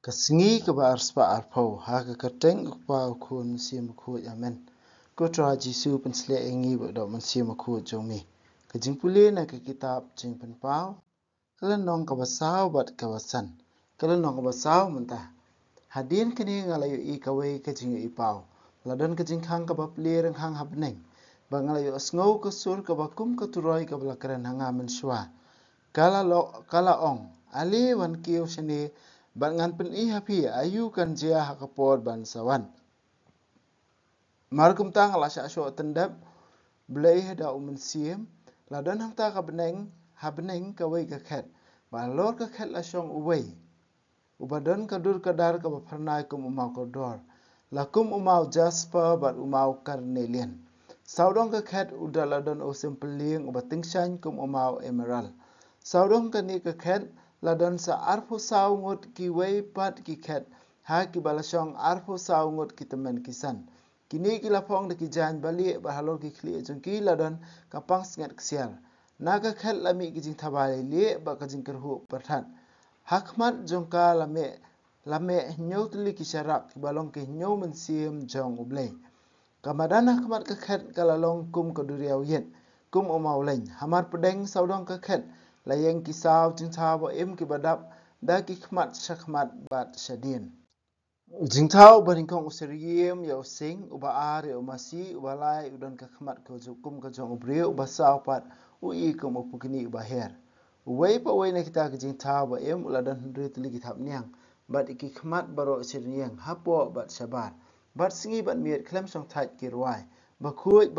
Kasingi ka ba arspa arpau ha ka kateng pa kun sim ku amen. Ko tra Jisu pensle engi ba do man sim ku jomi. Ka jingpuli na ka kitab jing pen pau. Kala nong ka basaw bat ka basan. Kala nong ka basaw mentah. Hadin kini ngalayo I kawai ka jing I pau. Ladan ka jing khang ka ba plir hang habneng. Ba ngalayo asngau ka sur ka ba kum ka turoy ka balakaran hanga men shwa. Kala ong ali wan kiyo shani ban ngan pen I hapi ayu kan jia hakapod ban sawan. Markum tang la sha sho tendap blai hada umen siem ladan ham ta ka beneng ka wei ka khet ba lor ka khet la shong uwei ubadan ka dur ka dar ka ba pharnai kum umau ka dor la kum umau jasper bat umau carnelian saudong ka khet udaladan o simpeling ubating shine kum umau emerald saudong ka ni ka khet ladan sa arfu sau ngot ki wei pat ki khet ha ki balasong arfu sau ngot ki temen kisan kini kila phong de ki jan bali ba halor ki khli jong ki ladan kapang sngat ksial naga khet lami ki jing thabali le ba ka jing kerhu pathat hakmat jong ka lame nyotli ki sharak ki balong ki nyomen sim jong ublei kamadan hakmat ka khet kalalong kum ka duriau yen kum omau leng hamar pedeng saudong ka khet layeng ki saw jing thawo em ki badap da ki khmat shakmat bat shadin Jingtau baringkong usiriem ya using uba ar ya umasi uba lai udan ka khmat ko jukum ka jong ubre uba saupat ui kum upukini uba her. Uwei pa wei na kita ka jingtau ba em uladan hendri tuli kitap niang bat iki khmat baro usiriem hapo bat sabar. Bat singi bat miet klem song tait kirwai. Bakuj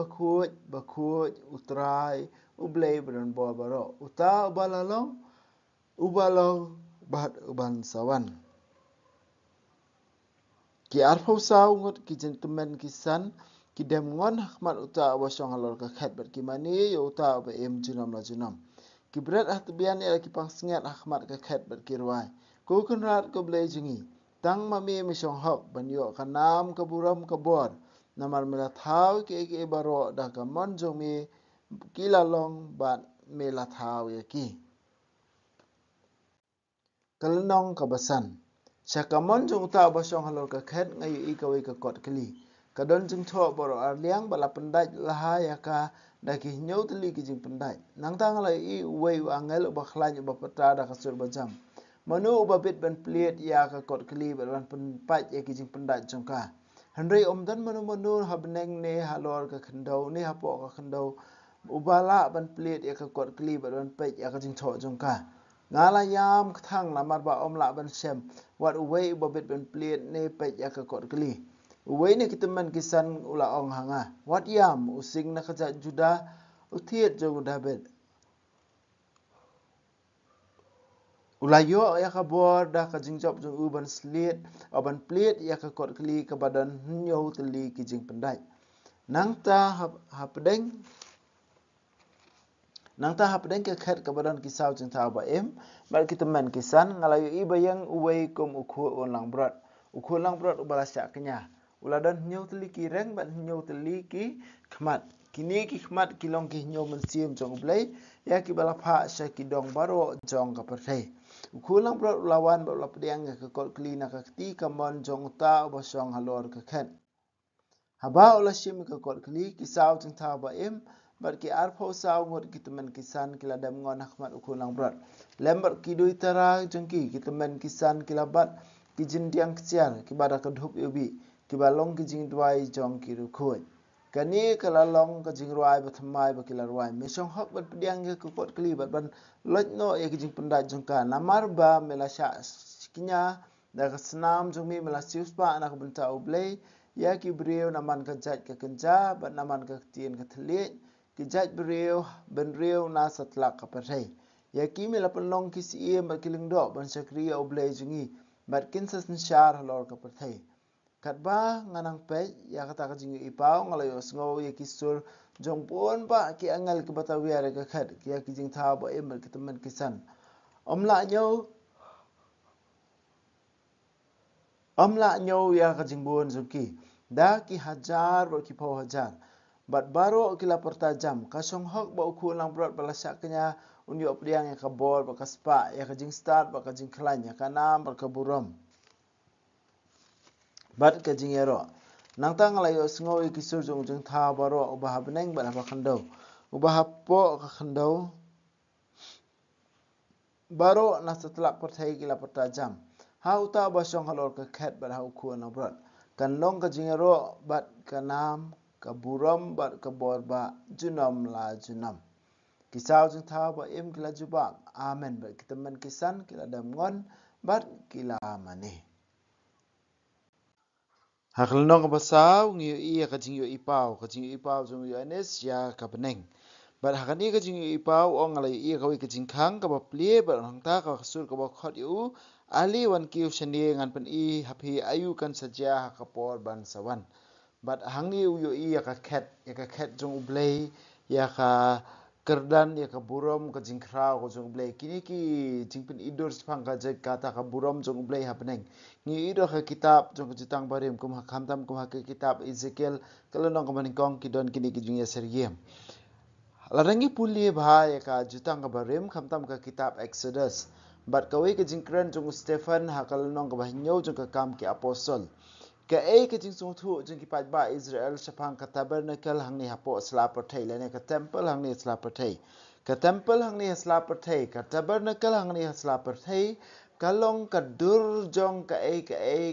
utrai ublei badan bol baro uta ubalalong bat uban sawan. Ki arfau saw ngot ki gentleman ki san ki dem ngon hakmat uta wasong halor ka khat bat ki mani yo uta ba em junam ki bret hatbian ya ki pang sngat hakmat ka khat bat ki ruai ko kunrat ko blai jingi tang mami mi song hok ban yo kanam ka buram ka bor namar mela thau ki baro da ka mon jomi ki lalong bat mela thau ya ki kalnong ka basan Shakamon jung ta basong halor ka khet ngayu I kawai ka kot kli. Kadon jung tho boro arliang bala pendaj lahaya ka daki nyau teli ki jing pendaj. Nang tang la I wei angel uba khlany uba patra da kasur bajam. Manu uba bit ban pliet ya ka kot kli ban penpaj ya ki jing pendaj jung ka. Henry omdan manu habneng ne halor ka khendau ne hapo ka khendau ubala ban pliet ya ka kot kli ban pej ya ka jing tho jung ka. Ngala yam kthang na marba omla ban shem wat uwei bobit ben pliet ne pej ya ka kot kli uwei ne kiteman kisan ula ong hanga wat yam using na khaja juda uthiet jong david ula yo ya ka bor da ka jingjop jong uban sliet oban pliet ya ka kot kli ka badan nyo teli ki jing pendai nang ta hapdeng ke khet ka badan kisaw jing ta ba em bal kiteman kisan ngalayo I bayang uwei kum ukhu lang brat ubala sya kenya uladan nyau teli ki reng ban nyau teli ki khmat kini ki khmat kilong ki nyau men sim jong blai ya ki bala pha sya ki dong baro jong ka perthai ukhu lang brat ulawan ba ula pdiang ka kol kli na ka ti ka mon jong ta ba song halor ka khet haba ula shim ka kol kli kisaw jing ta ba em bat ki arpho saw ngot kitemen kisan kila dam ngon hakmat ukulang brat lembar ki dui tara jengki kitemen kisan kila bat ki jindiang kcial ki bada ka dhup yubi ki balong ki jing dwai jong ki rukhoi kani kala long ka jing ruai ba thamai ba kila ruai me song hok bat pediang ke ku kot kli bat ban loj no ye ki jing pendai jongka namar ba mela sha kinya da ka snam jongmi mela sius ba anak benta ublei ya ki brio naman ka jat ka kenja bat naman ka tien ka thlik ki jat brio ben rio na satlak ka pathai ya ki mela penlong ki sie ba kiling do ban sakri oblei jungi bat kinsas nshar halor ka pathai kat ba nganang pe ya kata ka jingi ipau ngalayo sngo ya ki sur jong pon ba ki angal ki batawiar ka khat ki ya ki jing tha ba em ki teman kisan omla nyo ya ka jing bon zuki da ki hajar ba ki pau hajar bat baro kila pertajam kasong hok ba ukhu lang brot bala syaknya unyo priang ya ka bor ba ka spa ya ka jing start ba ka jing klan ya ka nam ba ka buram bat ka jingero nang ta ngalayo sngo I kisur jong jong tha baro ubah beneng ban apa khandau ubah po ka khandau baro na setelak perthai gila pertajam ha uta basong halor ka khat ban ha khu na brat kan long ka jingero bat ka nam ka buram bat ka borba junam la junam kisau jeng tha ba em kila juba amen bat kita men kisan kila dam ngon bat kila mane hakal nong ka basau ngi I ka jing yo ipau jong yo anes ya ka beneng bat hakani ka jing yo ipau ong ngalai I ka wi ka jing khang ka ba plie bat hang ta ka sur ka ba khot yu ali wan ki shani ngan pen I happy ayu kan saja ka por ban sawan bat hangi yo I ka khat jong ublei ya ka kerdan ya ka buram ka jingkrau ko jong blai kini ki jingpin idur spang ka je kata ka buram jong blai hapneng ni ido ka kitab jong jitang barim kum ha khamtam kum ha kitab Ezekiel kalonong ka maningkong ki don kini ki jung ya seriem larangi puli bha ya ka jitang ka barim khamtam ka kitab Exodus bat kawi ka jingkran jong Stephen ha kalonong ka bahnyo jong ka kam ki apostol ka ke jing sung thu jing ki pat ba Israel shapang ka tabernacle hang ni hapo slap thai le ne ka temple hang ni slap thai ka temple hang ni slap thai ka tabernacle hang ni slap thai ka long ka dur jong ka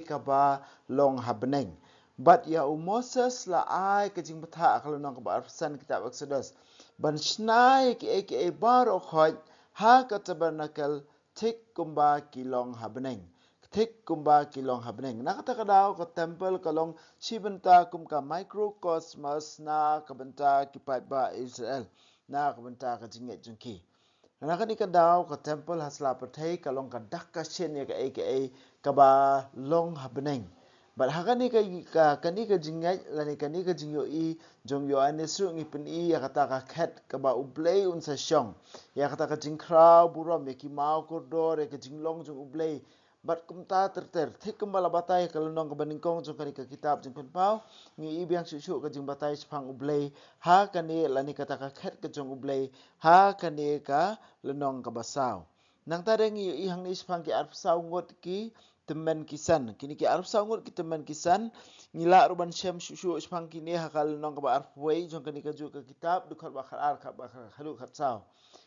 ka ba long habneng but ya Moses la ai ka jing batha ka long ka ba arsan kitab Exodus ban snai ke bar o khoj ha ka tabernacle thik kumba ki long habneng thik kumba kilong habneng nakata kadao ka temple kalong chibenta kum ka microcosmos na kabenta kipat ba Israel na kabenta ka jinget jungki nakani kadao ka temple hasla pathai kalong ka dakka shen ya ka ba long habneng but hakani ka kani ka jingai lani kani ka jingyo I jong yo anesu ngipin I ya kata ka khat ka ba ublei unsa shong ya kata ka jingkrau buram ya ki mau kordor ya ka jinglong jong ublei bat kumta thik kumbala batai kalonong ka baningkong jong kani ka kitab jong penpau ngi ibiang susu ka jing batai spang ublei ha kani lani kata ka khat ka jong ublei ha kani ka lenong ka basau nang ta ngi I hang ni spang ki arpsau ngot ki temen kisan kini ki arpsau ngot ki temen kisan ngila ruban shem susu spang kini ha kalonong ka ba arpwei jong kani ka ju ka kitab dukhat ba khar khat ba khalu khat sau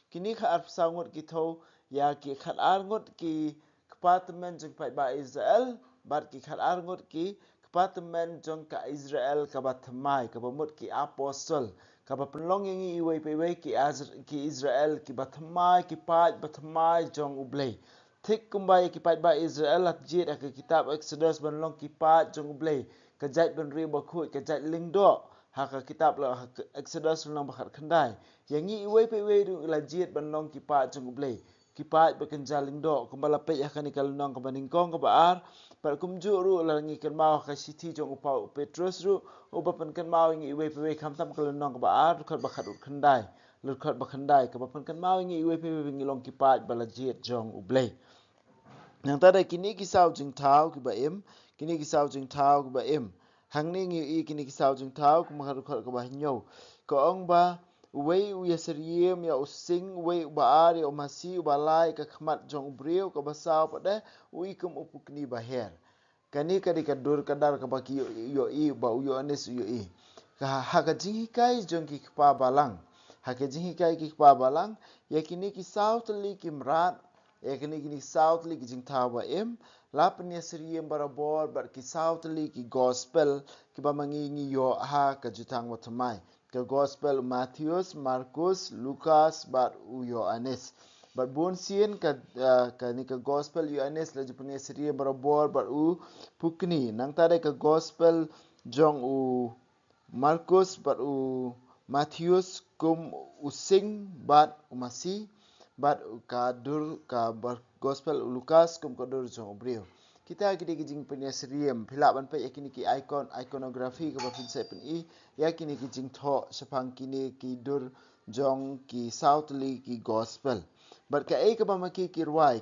kini ka arpsau ngot ki tho ya ki khat ar ngot ki Departemen jong pai ba Israel bat ki khat arngot ki departemen jong ka Israel ka ba thamai ka ba mut ki apostol ka ba penlong yang I wei pe ki Israel ki ba thamai ki pat ba thamai jong ublei thik kumbai ki pat ba Israel at jit ka kitab Exodus ban long ki pat jong ublei ka jait ban ri ba khu ka jait lingdo ha ka kitab la Exodus long ba khat khandai yang I wei pe du la jit ban long ki pat jong ublei kipat bekan jaling do kumbala pe ya kani kalunong ka baningkong ka baar par kumju ru langi kan mau ka siti jong upau Petrus ru ubapan kan mau ngi iwe pe khamtam kalunong ka baar khat bakhat khandai lukhat bakhandai ka bapan kan mau ngi iwe pe ngi long kipat balajet jong ublei nang tada kini kisau jing tau ki ba em kini kisau jing tau ki ba em hang ni ngi kini kisau jing tau ku makhat khat ka ba nyo ko ong ba wei u yasriem ya using wei baar ya umasi balai ka khmat jong breu ka basau pade ui kum upukni baher kani kadi kadur kadar ka baki yo I ba yo anes yo I ka haka jingi kai jong ki pa balang haka jingi kai ki pa balang ya kini ki south li kimrat ya kini south li jing tawa em lapen yasriem barabor bar ki south li ki gospel ki ba mangi yo ha ka jutang watmai ke Gospel Matthews, Markus, Lukas, bat Yohanes. Bat bon sien ka ni ka Gospel Yohanes la jupuni serie barabor bat pukni. Nang tade ka Gospel jong Markus bat Matthews kum using bat umasi bat ka dur ka Gospel Lukas kum ka dur jong obreo. Kita kini kijing punya seriem pilak ban pe yakini ki iconografi ke ba pinsai pen I yakini kijing tho sepang kini ki dur jong ki southly ki gospel bat ka ke ba maki kirwai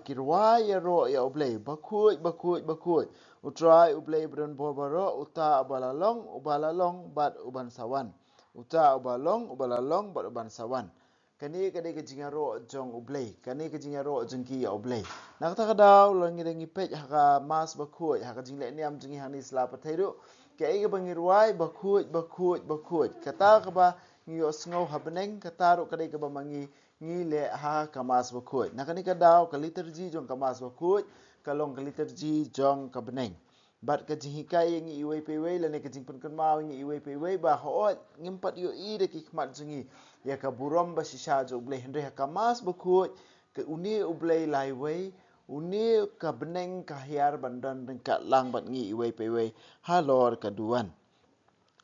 ya ro ya oblei bakut utrai oblei bron borbaro uta ubalalong bat uban sawan uta ubalalong bat uban sawan kani kadai ka jinga ro jong ublei kani ka jinga ro jengki ya ublei nak ta kadaw lang ngi pej haka mas bakhuj haka jingle niam jingi hani sla pathairu ke ai bangi ruai bakhuj kata ka ba ngi osngau habneng kata ro kadai ka ba mangi ngi le ha kamas bakhuj nakani kadaw ka liturgy jong kamas bakhuj kalong ka liturgy jong ka beneng bat ka jihikai ngi iwei pewei lane ka jingpun kan mau ngi iwei pewei ba hoot ngimpat yo i de ki khmat jingi ya ka burom ba shisha jo ublei hendre ka mas bakhuj ke uni ublei laiwei uni ka beneng ka hiar bandan den ka lang bat ngi iwei pewei halor ka duan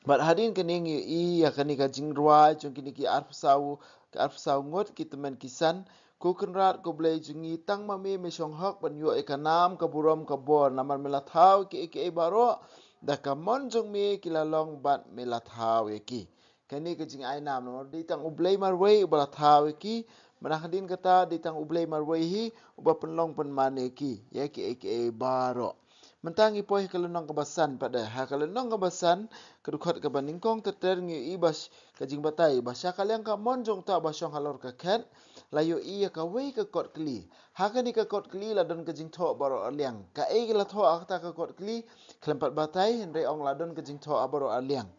bat hadin ke ngi i ya kani ka jingrwa jong kini ki arfsau ngot ki temen kisan ko kenrat ko blei jungi tang mami me shong hok ban yo e kanam ka burom ka bor namar melathau ki e baro da ka mon jong mi kilalong bat melathau e ki kani ka jing ai nam no di tang ublei marwei balathau e ki manahadin kata di tang ublei marwei hi uba penlong pen mane ki ya ki e baro mentangi poih kalunong kebasan pada ha kalunong kebasan kedukhat ke baningkong teter ngi ibas kajing batai basya kaliang ka monjong ta basyong halor ka khat layo iya ka wei ka kot kli ha ka ni ka kot kli la don kajing tho baro aliang ka e la tho akta ka kot kli klempat batai henre ong la don kajing tho baro aliang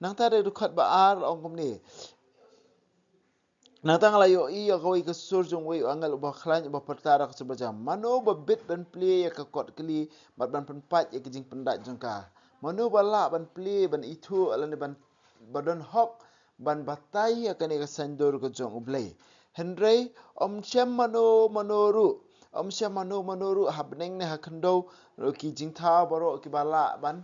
nang ta de dukhat ba ar ong komni Natang layo iya kawai ka surjong wei angal ubah klan ubah pertara ka sebajam. Mano ba bit ban play ya ka kot keli bat ban penpat ya kijing pendat jengka. Mano ba la ban play ban itu alan ban badon hok ban batai ya kani ka sandur ka jong ublay. Henry syam mano manoru. Syam mano manoru habneng ne hakendo ki jing tha baro ki bala ban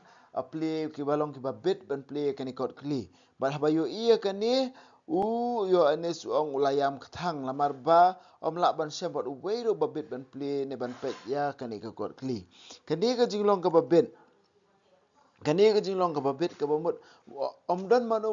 play ki balong ki ba bit ban play ya kani kot keli. Bat habayo iya kani yo anes ong ulayam ketang lamar ba lak ban syam bot wei ro babit ban play ne ban pet ya kani ka kot kli kani ka jinglong ka babit ka bamut dan mano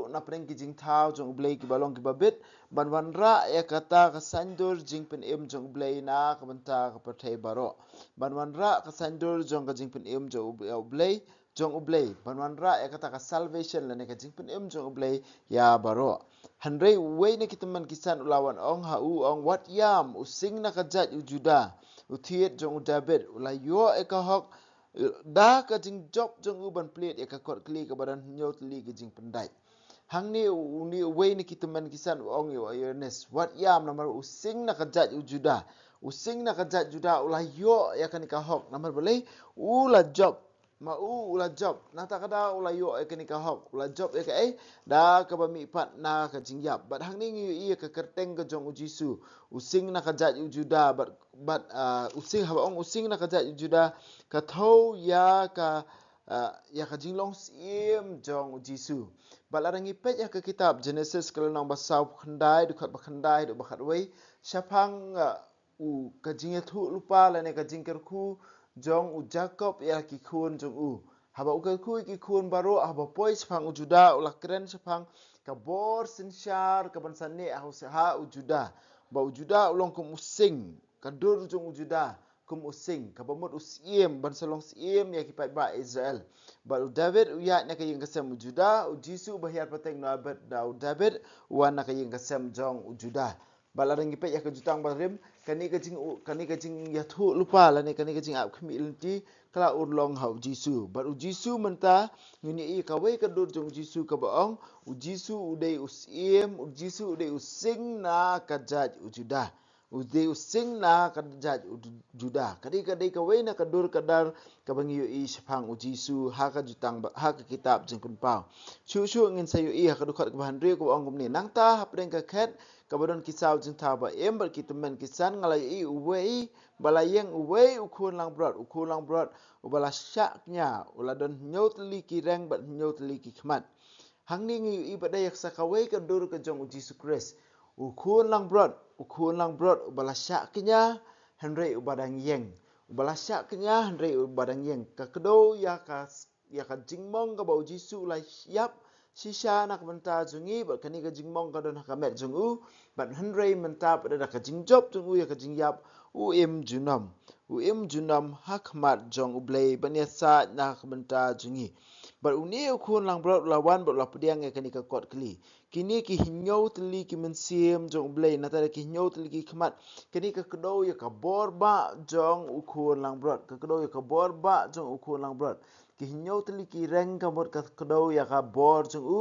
na preng ki jing thau jong blai ki balong ki babit ban ra ya kata ka sandur jing pen em jong blai na ka banta ka pathai baro ban ra ka sandur jong ka jing pen em jong blai jong ublay banwan ra ya kata ka salvation la ne ka jingpun jong ublay ya baro handrei wei ne kitaman kisan ulawan ong ong wat yam using na ka jat juda uthiet jong david ulayo e ka hok da ka jing job jong uban plate ya ka kot kli ka badan nyot li ka jing pendai hang ni uni wei ne kitaman kisan ong yo awareness wat yam namar using na ka jat juda ulayo ya kan ka hok namar balai ula job ula job na ta kada ula yo e kini ka hok ula job e ka da ka ba mi pat na ka jingyap bat hang ning i ka kerteng ka jong jisu using na ka jat juda bat using ha ong using na ka jat juda ka thau ya ka jinglong sim jong jisu bat la rangi pet ya ka kitab genesis kalong basau khandai dukat bakhandai du bakat wei syapang ka jingethu lupa la ne ka jingkerku jong u Jacob ya ki khun jong u haba u ku ki khun baro haba poi sepang u juda u lakren sepang ka bor sinshar ka bansan ne ha u juda ba u juda ulong kum using ka dur jong u juda kum using ka bamut usiem ban salong siem ya ki pai ba Israel ba u David u ya na ka yeng kasem u juda u jisu bahiar pateng no abet da u David wan na ka yeng kasem jong u juda balarang ipet ya ka jutang barim kani ka jing ya thu lupa la ne kani ka jing ap khmi ilti kala urlong hau jisu bar u jisu menta ngini i ka wei ka dur jong jisu ka baong u jisu udei usiem u jisu udei using na ka jaj u juda udei using na ka jaj u juda kadi ka wei na ka dur ka dar ka bangi yu i sepang u jisu ha ka jutang ha ka kitab jing kun pau chu ngin sayu i ha ka dukat ka bahandri ko ong kumni nang ta hapdeng ka khet kabadon kisau jing taba ember kitamen kisan ngalai i uwei balayeng uwei ukun lang brot ubala syaknya uladon nyot li ki reng bat nyot li ki khmat hang ning i badai yak sakawei ka dur ka jong Jesus Christ ukun lang brot ubala syaknya henrei ubadang yeng ubala syaknya henrei ubadang yeng ka kedo ya ka jingmong ka bau jisu lai yap shisha nak menta jungi bat kani ka jingmong ka don hakamet jungu bat henrei menta pada ka jingjob jungu ya ka jingyap im junam hakmat jong ublei banyasa nak menta jungi Bar uni ukun lang brot lawan bot la pediang e kani ka kot kli. Kini ki hinyau teli ki mensim jong blei na tara ki hinyau teli ki khmat. Kini ka kedau ya ka bor ba jong ukun lang brot. Ka kedau ya ka bor ba jong ukun lang brot. Ki hinyau teli ki reng ka bot ka kedau ya ka bor jong u.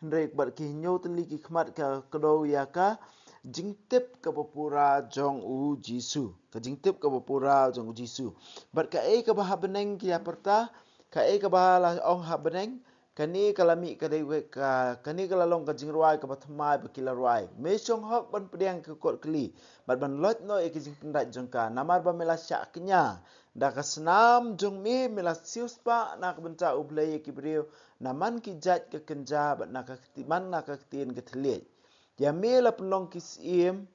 Hendrek bar ki hinyau teli ki khmat ka kedau ya ka jingtip ka bapura jong u Jisu. Ka jingtip ka bapura jong u Jisu. Bar ka ka bahabeneng ki aperta. Ka ka bahala ong habeneng. Kani kalami kadai ka kani kalalong ka jingruai ka batmai bakilaruai. Mesong hok ban pediang ke kot keli. Bat ban lot no ke jing pendat jong ka. Namar ba mela syak kenya. Da ka senam jong mi mela sius pa na ka benta ublay ki brio. Naman ki jat ke kenja bat na ka man na ka tin ke telit. Ya mi la penlong ki sim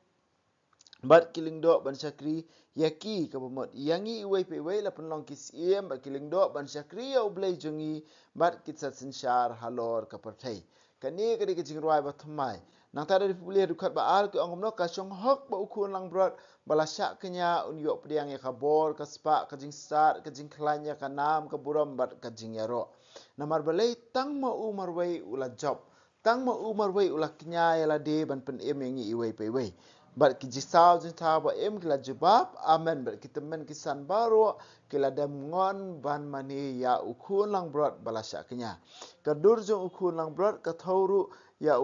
bat kiling dok ban syakri yaki ka bomot yangi iwei pe wei la penlong ki sim bat kiling dok ban syakri ya ublay jongi bat kitsat sinsyar halor ka partai kani kadi ke jingruai ba thmai nang tada di publia dukat ba al ke ongom no ka syong hok ba ukun lang brot bala syak kenya un yok pediang ya ka bor ka spa ka jing sat ka jing klanya ka nam ka buram bat ka jing yaro namar balai tang ma umar wei ula job tang ma umar wei ula kenya ya la de ban pen em yangi iwei pe wei Bat kijisau jinta ba em kila jebab amen bat kita men kisan baru kila dem ngon ban mani ya ukun lang brot balasya kenya kadur jong ukun lang brot ka thauru ya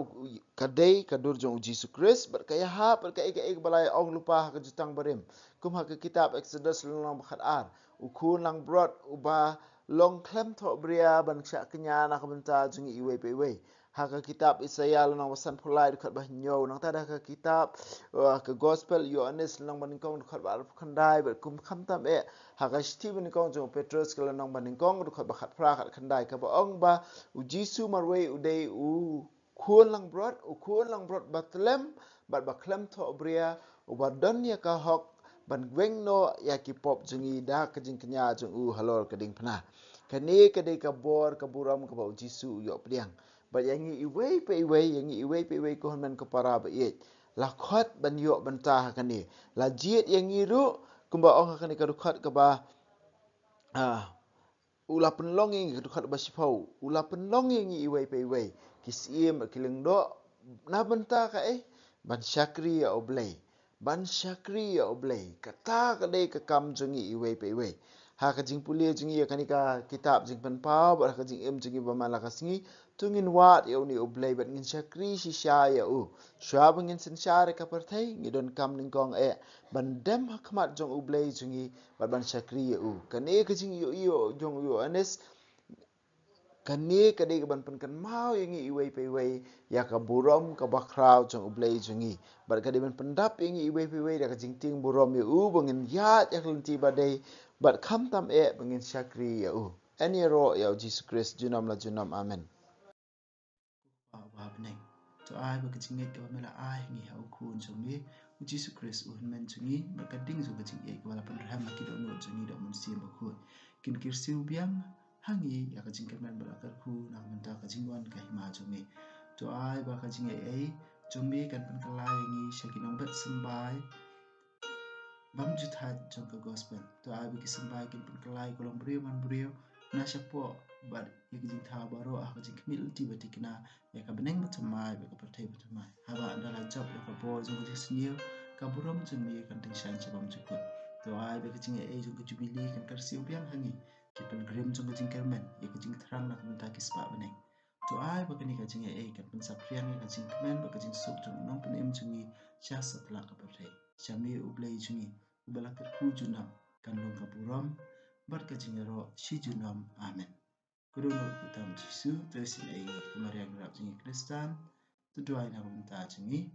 kadai kadur jong Jisu Kris bat kaya ha bat kaya balai ong lupa ka jutang barim kum ha ke kitab Exodus lang bakhat ar ukun lang brot uba long klem tho bria ban sya kenya na ka benta jong iwe pe we haka kitab Isaiah nang wasan pulai dekat bah nyo nang tada ka kitab ke gospel Yohanes nang baningkong dekat bah khandai ber kum khamtam haka Stephen kong jong Petrus kala nang baningkong dekat bah khat pra khat khandai ka ba ong ba u Jisu marwei udei u kuon lang brot batlem bat baklem tho bria u badon ya ka hok ban gweng no ya ki pop jengi da ka jing kenya jong u halor ka ding pna kani ka dei ka bor ka buram ka ba u Jisu yo pdiang But yangi iwei pe iwei ko men ko para ba ye. La khot ban yo ban ta kani. La jiet yangi ru kumba ong kani ka khot ka ba ula penlong yangi ka khot ba sipau. Ula penlong yangi iwei pe iwei. Kisiem kileng do na ban ta ka ban syakri ya oblay. Ban syakri ya oblay. Kata ka dei ka kam jongi iwei pe iwei. Ha ka jing pulia jongi ya kani ka kitab jing pen pau ba ka jing jongi ba malaka singi tungin wat ya uni oblay bat ngin syakri si sya ya syab ngin sin syare ka partai ngidon kam ningkong ban dem hakmat jong oblay jongi bat ban syakri ya kani ka jing yo jong yo anes kani ka dei ban pen kan mau yangi iwei pe iwei ya ka burom ka bakrau jong oblay jongi bat ka dei ban pendap yangi iwei pe iwei da ka jing ting burom ya bangin ya lenti badai bat kham tam bangin syakri ya ani ro ya Jesus Christ junam la junam amen wa beneng to ai ba kaching ke ba mela ai ngi ha ukun jongi u Jesus Christ u men jongi ba kading zo kaching ke ba la pan raham ki do no jongi do mun sim ba khu kin kir siu biang hangi ya kaching ke men ba kar khu na men ta kaching wan ka hima jongi to ai ba kaching ai jongi kan pan kalai ngi shakinong bat sambai bam juthat jong ka gospel to ai ba ki sambai kin pan kalai kolong brio man brio na syapo bat ya kajing tha baro kajing kmil ti batikna ya ka beneng batamai ba ka partai batamai haba andala job ya ka bor jong kajing snil ka burom jong mi kan ting shan chabam jukut to ai ba kajing jong ka jubili kan kar siu biang hangi ki pan grim jong kajing kermen ya kajing thrang na kan ta kispa beneng to ai ba kani kajing kan pan sapriang ya kajing kemen ba kajing suk jong nong pan em jongi sya satla ka partai chami ublai jongi ubala ka khu junam kan long ka burom bar kajing ro shi junam amen Kudono utam Jisu tersin ai kemarian gerap jengi Kristan tuduai na rumta jengi